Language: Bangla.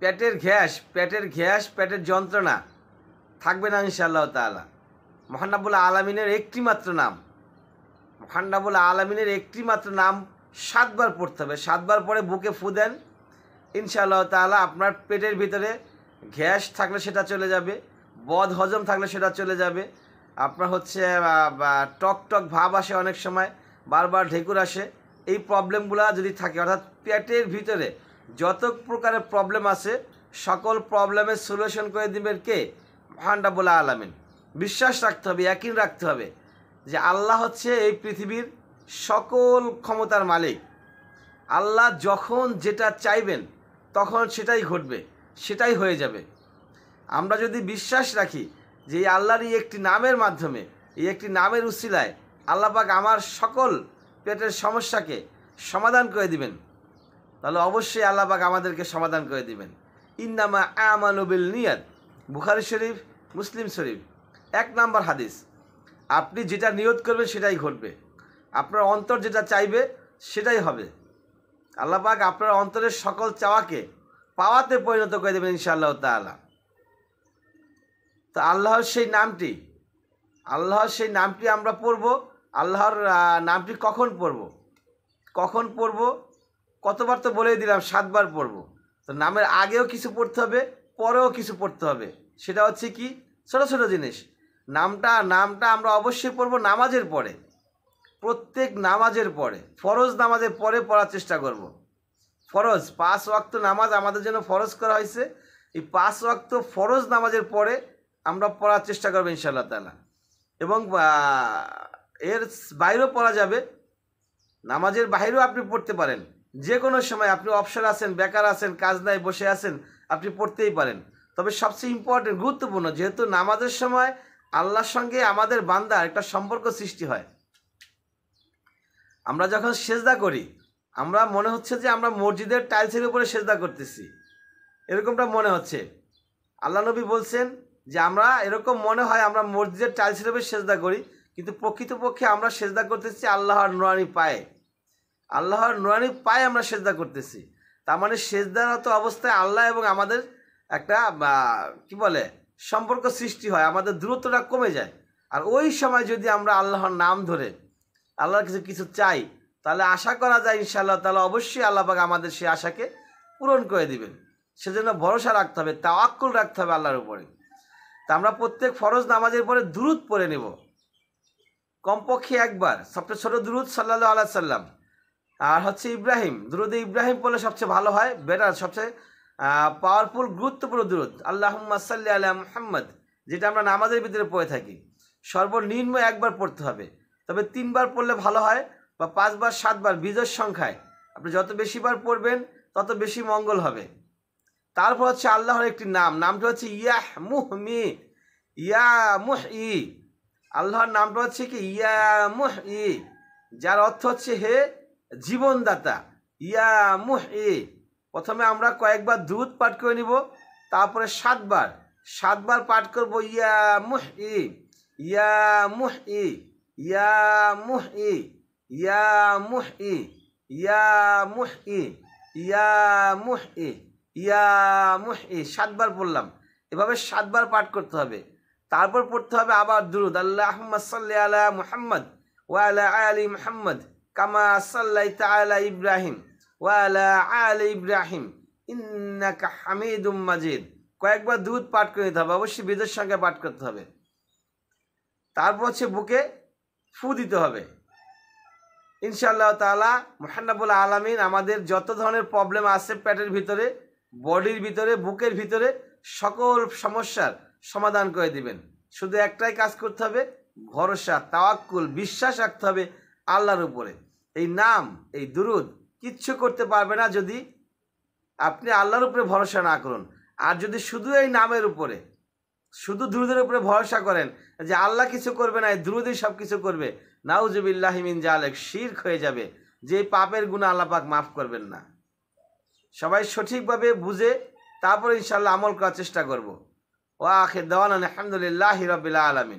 পেটের গ্যাস পেটের যন্ত্রণা থাকবে না ইনশাআল্লাহ তাআলা। মহান রব্বুল আলামিনের একটি মাত্র নাম, মহান রব্বুল আলামিনের একটি মাত্র নাম 7 বার পড়তে হবে। 7 বার পরে বুকে ফু দেন, ইনশাআল্লাহ তাআলা আপনার পেটের ভিতরে গ্যাস থাকলে সেটা চলে যাবে, বদ হজম থাকলে সেটা চলে যাবে। আপনার হচ্ছে টক টক ভাব আসে, অনেক সময় বারবার ঢেকুর আসে, এই প্রবলেমগুলো যদি থাকে, অর্থাৎ পেটের ভিতরে যত প্রকারের প্রবলেম আছে সকল প্রবলেমের সলিউশন করে দিবেন কে? মহান রব্বুল আলামিন। বিশ্বাস রাখতে হবে, ইয়াকিন রাখতে হবে যে আল্লাহ হচ্ছে এই পৃথিবীর সকল ক্ষমতার মালিক। আল্লাহ যখন যেটা চাইবেন তখন সেটাই ঘটবে, সেটাই হয়ে যাবে। আমরা যদি বিশ্বাস রাখি যে এই আল্লাহর এই একটি নামের মাধ্যমে, এই একটি নামের উসিলায় আল্লাহ পাক আমার সকল পেটের সমস্যাকে সমাধান করে দিবেন, তাহলে অবশ্যই আল্লাহ পাক আমাদেরকে সমাধান করে দিবেন। ইন্নামা আমানু বিল নিয়াত, বুখারী শরীফ, মুসলিম শরীফ, 1 নম্বর হাদিস। আপনি যেটা নিয়ত করবেন সেটাই ঘটবে, আপনার অন্তর যেটা চাইবে সেটাই হবে। আল্লাহ পাক আপনার অন্তরের সকল চাওয়াকে পাওয়াতে পরিণত করে দেবেন ইনশাআল্লাহ তাআলা। তো আল্লাহর সেই নামটি আমরা পড়ব। আল্লাহর নামটি কখন পড়ব, কতবার তো বলেই দিলাম, 7 বার পড়ব। তো নামের আগেও কিছু পড়তে হবে, পরেও কিছু পড়তে হবে। সেটা হচ্ছে কি? ছোট ছোট জিনিস। নামটা আমরা অবশ্যই পড়ব নামাজের পরে, প্রত্যেক নামাজের পরে, ফরজ নামাজের পরে পড়ার চেষ্টা করব। ফরজ 5 ওয়াক্ত নামাজ আমাদের জন্য ফরজ করা হয়েছে, এই 5 ওয়াক্ত ফরজ নামাজের পরে আমরা পড়ার চেষ্টা করবো ইনশাআল্লাহ তাআলা। এবং এর বাইরেও পড়া যাবে, নামাজের বাইরেও আপনি পড়তে পারেন। যে কোনো সময় আপনি অবসর আছেন, বেকার আছেন, কাজ নাই, বসে আছেন, আপনি পড়তেই পারেন। তবে সবচেয়ে ইম্পর্টেন্ট, গুরুত্বপূর্ণ, যেহেতু নামাজের সময় আল্লাহর সঙ্গে আমাদের বান্দার একটা সম্পর্ক সৃষ্টি হয়। আমরা যখন সেজদা করি, আমরা মনে হচ্ছে যে আমরা মসজিদের টাইলসের উপরে সেজদা করতেছি, এরকমটা মনে হচ্ছে। আল্লাহ নবী বলছেন যে আমরা এরকম মনে হয় আমরা মসজিদের টাইলসের উপরে সেজদা করি, কিন্তু প্রকৃতপক্ষে আমরা সেজদা করতেছি আল্লাহর নুরানি পায়ে। আল্লাহর নুরানি পায়ে আমরা সেজদা করতেছি। তার মানে সেজদারত অবস্থায় আল্লাহ এবং আমাদের একটা সম্পর্ক সৃষ্টি হয়, আমাদের দূরত্বটা কমে যায়। আর ওই সময় যদি আমরা আল্লাহর নাম ধরে আল্লাহর কিছু চাই, তাহলে আশা করা যায় ইনশাআল্লাহ তাআলা অবশ্যই আল্লাহ পাক আমাদের সেই আশাকে পূরণ করে দিবেন। সেজন্য ভরসা রাখতে হবে, তাওয়াক্কুল রাখতে হবে আল্লাহর উপরে। তা আমরা প্রত্যেক ফরজ নামাজের পরে দুরূদ পড়ে নেব, কমপক্ষে একবার। সবচেয়ে ছোট দুরূদ সাল্লাল্লাহু আলাইহি সাল্লাম, আর হচ্ছে ইব্রাহিম, দুরূদে ইব্রাহিম পড়লে সবচেয়ে ভালো হয়, বেটার, সবচেয়ে পাওয়ারফুল, গুরুত্বপূর্ণ দুরূদ আল্লাহুম্মা সাল্লি আলা মুহাম্মদ, যেটা আমরা নামাজের ভিতরে পড়ে থাকি। সর্বনিম্ন একবার পড়তে হবে, তবে 3 বার পড়লে ভালো হয়, বা 5 বার, 7 বার, বিজোড় সংখ্যায় আপনি যত বেশি বার পড়বেন তত বেশি মঙ্গল হবে। তারপর হচ্ছে আল্লাহর একটি নামটা হচ্ছে ইয়া মুহই। আল্লাহর নামটা হচ্ছে কি? ইয়া মুহই, যার অর্থ হচ্ছে হে জীবনদাতা। ইয়া মুহই, প্রথমে আমরা কয়েকবার দুরূদ পাঠ করে নিব, তারপরে 7 বার পাঠ করব ইয়া মুহই, ইয়া মুহই, ইয়া মুহই, ইয়া মুহই, ইয়া মুহই, ইয়া মুহই, ইয়া মুহই, 7 বার পড়লাম। এভাবে 7 বার পাঠ করতে হবে। তারপর পড়তে হবে আবার দুরূদ, আল্লাহুম্মা সাল্লি আলা মুহাম্মদ ওয়া আলা আলি মুহাম্মদ কামা সাল্লাইতা আলা ইব্রাহিম ওয়া আলা আলি ইব্রাহিম ইন্নাকা হামিদুম মাজিদ। কয়েকবার দুরূদ পাঠ করে নিতে হবে, অবশ্যই বিজয়ের সঙ্গে পাঠ করতে হবে। তারপর হচ্ছে বুকে ফু দিতে হবে ইনশাআল্লাহ তাআলা। মহান রব্বুল আলামিন আমাদের যত ধরনের প্রবলেম আছে পেটের ভিতরে, বডির ভিতরে, বুকের ভিতরে, সকল সমস্যার সমাধান করে দিবেন। শুধু একটাই কাজ করতে হবে, ভরসা, তাওয়াক্কুল, বিশ্বাস রাখতে হবে আল্লাহর উপরে। এই নাম, এই দুরূদ কিচ্ছু করতে পারবে না যদি আপনি আল্লাহর উপরে ভরসা না করুন। আর যদি শুধু এই নামের উপরে, শুধু দুরূদের উপরে ভরসা করেন যে আল্লাহ কিছু করবে না, এই দুরূদই সব কিছু করবে, নাউজুবিল্লাহি মিন যালিক, শিরক হয়ে যাবে, যে পাপের গুনাহ আল্লাহ পাক মাফ করবেন না। সবাই সঠিকভাবে বুঝে তারপরে ইনশাআল্লাহ আমল করার চেষ্টা করব। ওয়া আখির দাওয়ানা আলহামদুলিল্লাহি রাব্বিল আলামিন।